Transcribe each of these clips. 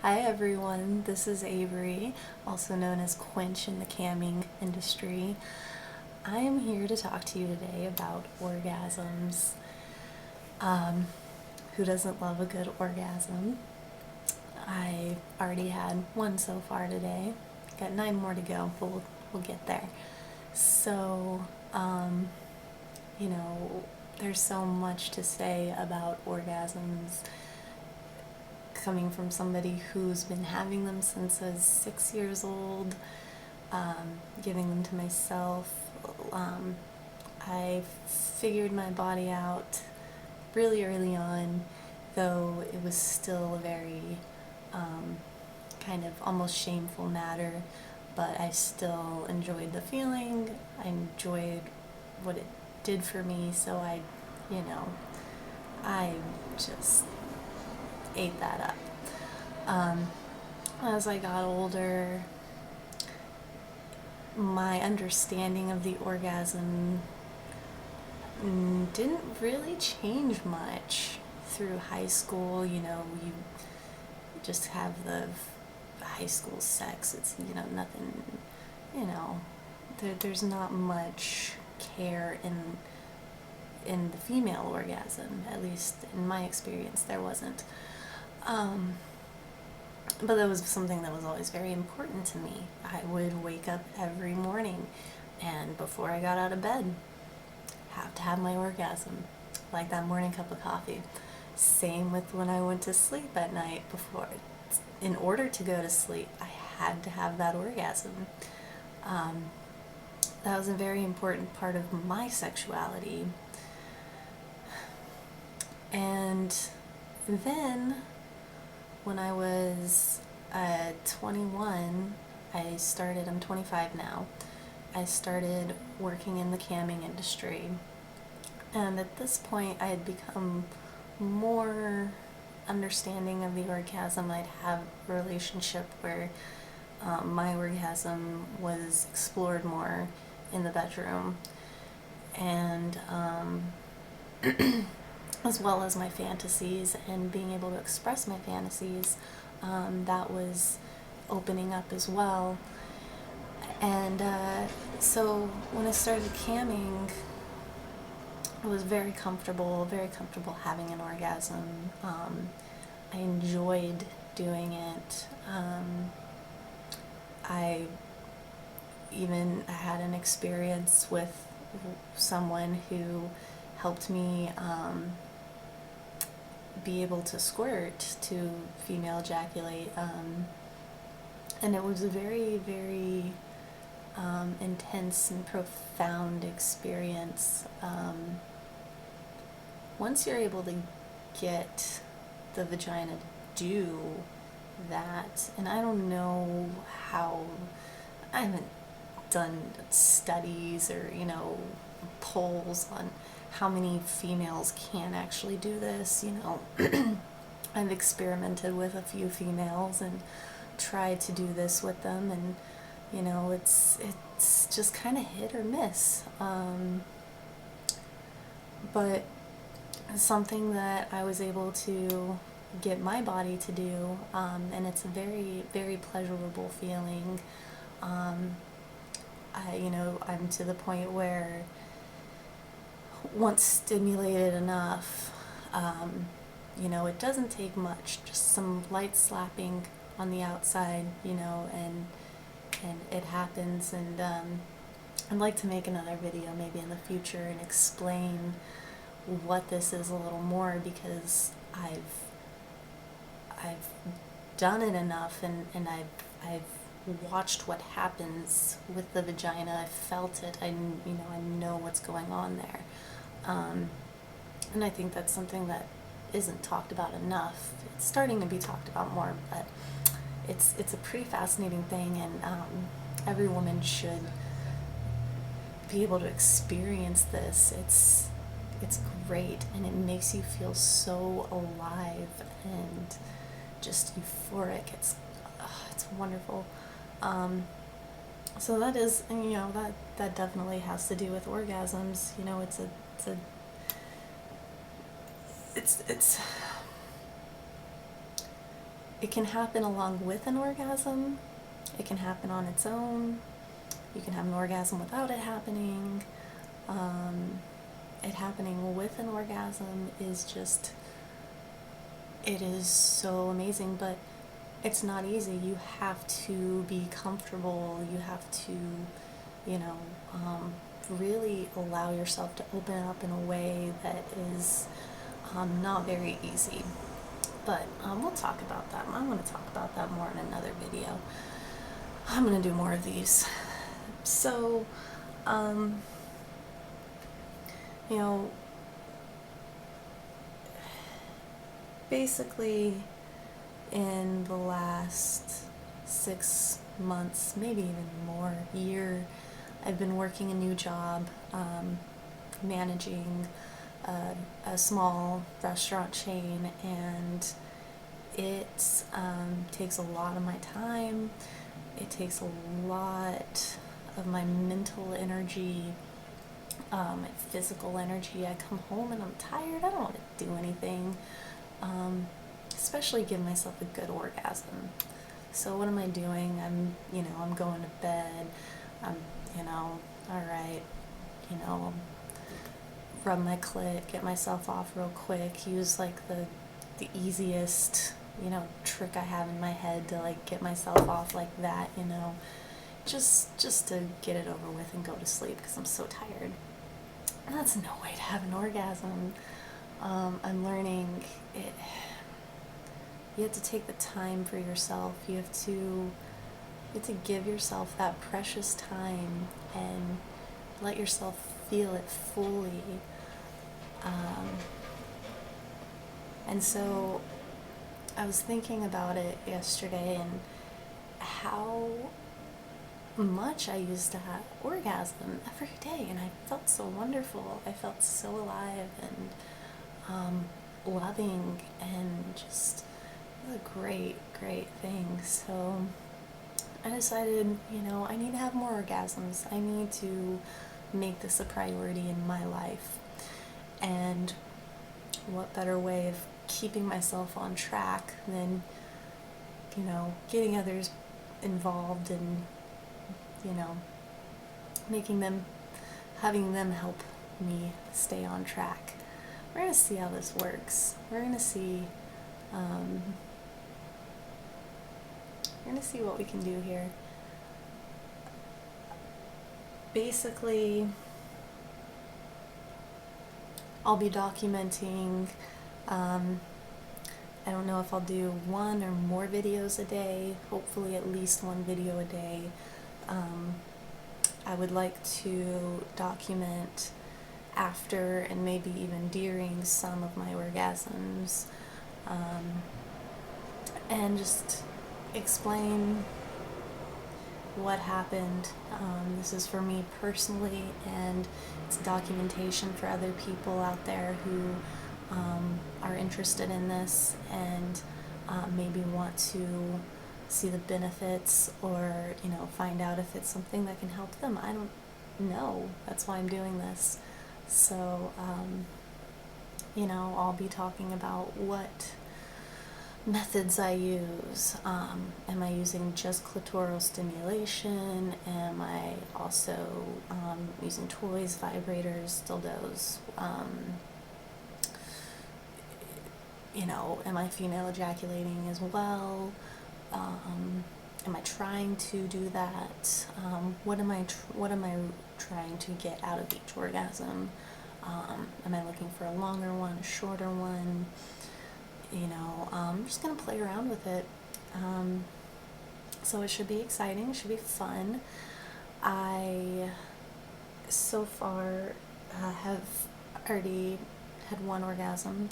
Hi everyone, this is Avery, also known as Quench in the camming industry. I am here to talk to you today about orgasms. Who doesn't love a good orgasm? I already had one so far today. Got 9 more to go, but we'll get there. So, you know, there's so much to say about orgasms coming from somebody who's been having them since I was 6 years old, giving them to myself. I figured my body out really early on, though it was still a very kind of almost shameful matter, but I still enjoyed the feeling. I enjoyed what it did for me, so I just ate that up. As I got older, my understanding of the orgasm didn't really change much through high school. You just have the high school sex. It's, nothing, you know, there's not much care in the female orgasm, at least in my experience, there wasn't. But that was something that was always very important to me. I would wake up every morning, and before I got out of bed, have to have my orgasm, like that morning cup of coffee. Same with when I went to sleep at night. In order to go to sleep, I had to have that orgasm. That was a very important part of my sexuality. And then when I was 21, I'm 25 now, I started working in the camming industry. And at this point, I had become more understanding of the orgasm. I'd have a relationship where my orgasm was explored more in the bedroom, and as well as my fantasies and being able to express my fantasies, that was opening up as well. And so when I started camming, I was very comfortable having an orgasm. I enjoyed doing it. I even had an experience with someone who helped me be able to squirt, to female ejaculate, and it was a very, very intense and profound experience. Once you're able to get the vagina to do that, and I don't know how, I haven't done studies or, polls on how many females can actually do this. I've experimented with a few females and tried to do this with them, and it's just kind of hit or miss. But something that I was able to get my body to do, and it's a very, very pleasurable feeling. I'm to the point where once stimulated enough, it doesn't take much, just some light slapping on the outside, and it happens. And I'd like to make another video maybe in the future and explain what this is a little more, because I've done it enough, and I've watched what happens with the vagina. I've felt it. I know what's going on there. And I think that's something that isn't talked about enough. It's starting to be talked about more, but it's a pretty fascinating thing, and every woman should be able to experience this. It's great, and it makes you feel so alive and just euphoric. It's wonderful. So that is, that definitely has to do with orgasms. it can happen along with an orgasm. It can happen on its own. You can have an orgasm without it happening. It happening with an orgasm is just, it is so amazing, but it's not easy. You have to be comfortable. You have to, really allow yourself to open up in a way that is not very easy. But we'll talk about that. I'm going to talk about that more in another video. I'm going to do more of these. So, basically in the last 6 months, maybe even more, year, I've been working a new job, managing a small restaurant chain, and it takes a lot of my time. It takes a lot of my mental energy, my physical energy. I come home and I'm tired. I don't want to do anything, especially give myself a good orgasm. So what am I doing? I'm going to bed. All right, rub my clit, get myself off real quick, use like the easiest, trick I have in my head to like get myself off like that, just to get it over with and go to sleep because I'm so tired. And that's no way to have an orgasm. I'm learning it. You have to take the time for yourself. You have to give yourself that precious time and let yourself feel it fully. And so I was thinking about it yesterday and how much I used to have orgasm every day, and I felt so wonderful. I felt so alive and loving, and just a great thing. So I decided, I need to have more orgasms. I need to make this a priority in my life. And what better way of keeping myself on track than, getting others involved and, having them help me stay on track. We're going to see how this works. We're going to see what we can do here. Basically, I'll be documenting, I don't know if I'll do 1 or more videos a day, hopefully at least 1 video a day. I would like to document after and maybe even during some of my orgasms, and just explain what happened. This is for me personally, and it's documentation for other people out there who are interested in this and maybe want to see the benefits, or find out if it's something that can help them. I don't know. That's why I'm doing this. So I'll be talking about what methods I use. Am I using just clitoral stimulation? Am I also using toys, vibrators, dildos? Am I female ejaculating as well? Am I trying to do that? What am I trying to get out of each orgasm? Am I looking for a longer one, a shorter one? I'm just going to play around with it. So it should be exciting, it should be fun. I, so far, have already had 1 orgasm,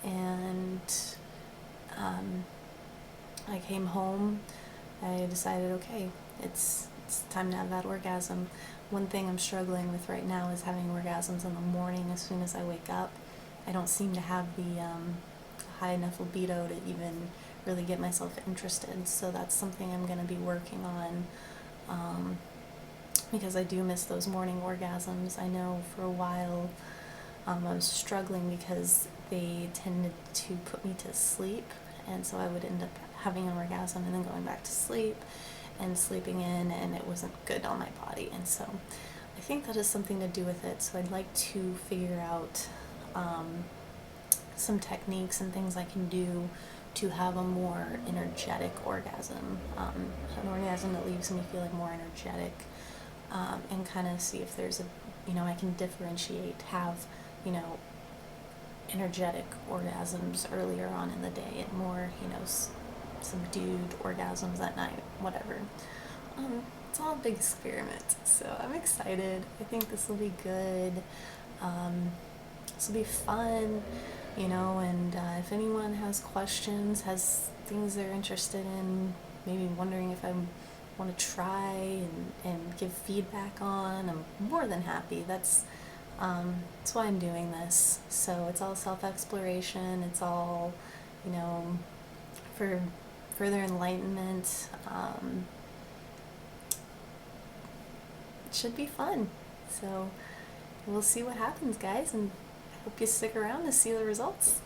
and I came home, I decided, okay, it's time to have that orgasm. One thing I'm struggling with right now is having orgasms in the morning as soon as I wake up. I don't seem to have the high enough libido to even really get myself interested, so that's something I'm going to be working on, because I do miss those morning orgasms. I know for a while I was struggling because they tended to put me to sleep, and so I would end up having an orgasm and then going back to sleep and sleeping in, and it wasn't good on my body. And so I think that has something to do with it. So I'd like to figure out some techniques and things I can do to have a more energetic orgasm, an orgasm that leaves me feeling more energetic, and kind of see if there's I can differentiate, have, energetic orgasms earlier on in the day and more, subdued orgasms at night, whatever. It's all a big experiment, so I'm excited. I think this will be good. This will be fun, and if anyone has questions, has things they're interested in, maybe wondering if I want to try and give feedback on, I'm more than happy. That's why I'm doing this. So it's all self-exploration. It's all, for further enlightenment. It should be fun. So we'll see what happens, guys, and I hope you stick around to see the results.